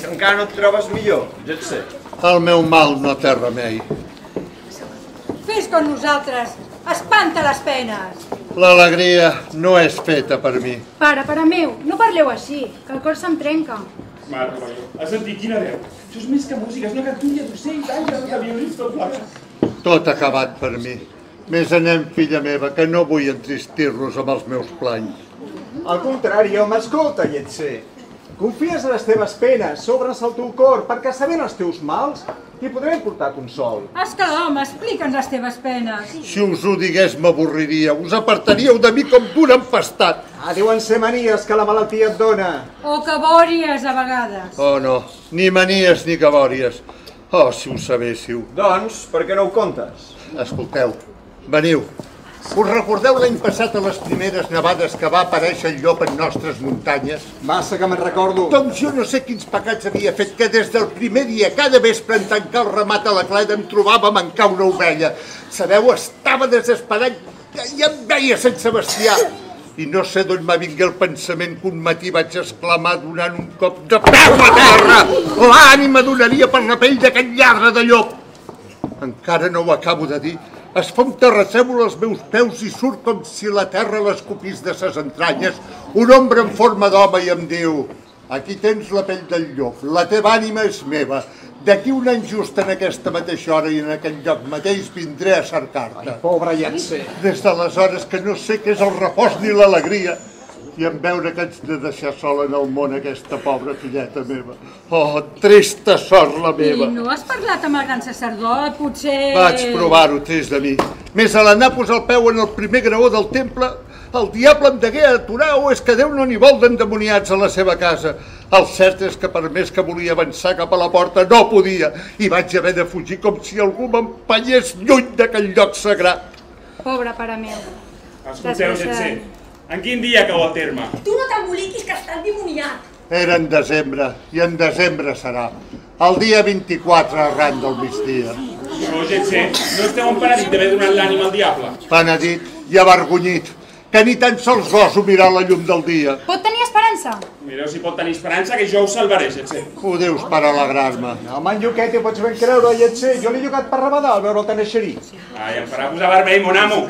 Que encara no et trobes millor, ja et sé. El meu mal no té remei. Fes com nosaltres, espanta les penes. L'alegria no és feta per mi. Pare meu, no parleu així, que el cor se'm trenca. Mare meva, has sentit quina veu? Això és més que música, és una cantulla d'ocells, d'àngels, de violins, tot plegat. Tot acabat per mi. Més anem, filla meva, que no vull entristir-los amb els meus planys. Al contrari, home, escolta, Lletser. Confies en les teves penes, s'obres el teu cor, perquè sabent els teus mals, t'hi podrem portar consol. Esclar, home, explica'ns les teves penes. Si us ho digués m'avorriria, us apartaríeu de mi com d'un empastat. Deuen ser manies que la malaltia et dona. O cabòries, a vegades. Oh no, ni manies ni cabòries. Oh, si ho sabéssiu. Doncs, per què no ho contes? Escolteu, veniu. Us recordeu l'any passat a les primeres nevades que va aparèixer el llop en nostres muntanyes? Massa que me'n recordo. Doncs jo no sé quins pecats havia fet, que des del primer dia, cada vespre en tancar el ramat a la cleda, em trobava a mancar una ovella. Sabeu, estava desesperat i em veia sense bestiar. I no sé d'on m'ha vingut el pensament que un matí vaig exclamar donant un cop de peu a terra. L'ànima donaria per la pell d'aquest lladre de llop. Encara no ho acabo de dir. Es fa un terratrèmol als meus peus i surt com si la terra l'escopís de ses entranyes un ombra en forma d'home i em diu: aquí tens la pell del llop, la teva ànima és meva. D'aquí un any just en aquesta mateixa hora i en aquell lloc mateix vindré a cercar-te. Ai, pobre Lletser. Des d'aleshores que no sé què és el repòs ni l'alegria. I en veure que haig de deixar sola en el món aquesta pobra filleta meva. Oh, trista sort la meva. I no has parlat amb el gran sacerdot, potser... Vaig provar-ho, trist de mi. Més a l'anar a posar el peu en el primer graó del temple, el diable em degué a aturar o és que Déu no n'hi vol d'endemoniats a la seva casa. El cert és que per més que volia avançar cap a la porta no podia i vaig haver de fugir com si algú m'empenyés lluny d'aquell lloc sagrat. Pobre pare meu. Escolteu, Lletser, en quin dia cau el terme? Tu no t'emboliquis, que està endimoniat. Era en desembre, i en desembre serà. El dia 24 arran del migdia. No, Lletser, no esteu empenedit d'haver donat l'ànima al diable? Penedit i avergonyit, que ni tan sols goso mirar la llum del dia. Pot tenir esperança? Mireu si pot tenir esperança, que jo us salvaré, Lletser. Ho dius per alegrar-me. Home, en Lluquet, ho pots ben creure, Lletser. Jo l'he llogat per Rabadà al veure'l tan eixerir. Ai, em farà posar vermell, mon amo.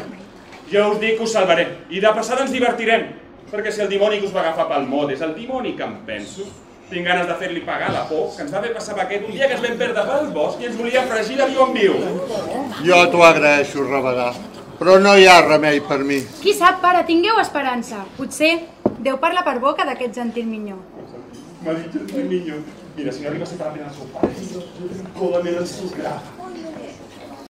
Jo us dic que us salvaré, i de passada ens divertirem, perquè si el dimoni que us va agafar pel mot és el dimoni que em penso, tinc ganes de fer-li pagar la por que ens va haver passar aquest un dia que ens vam perdre pel bosc i ens volia fregir de viu en viu. Jo t'ho agraeixo, Rabadà, però no hi ha remei per mi. Qui sap, pare, tingueu esperança. Potser Déu parla per boca d'aquest gentil minyó. M'ha dit gentil minyó. Mira, si no arriba a ser per la pena del seu pare, jo cola me l'ensucrava.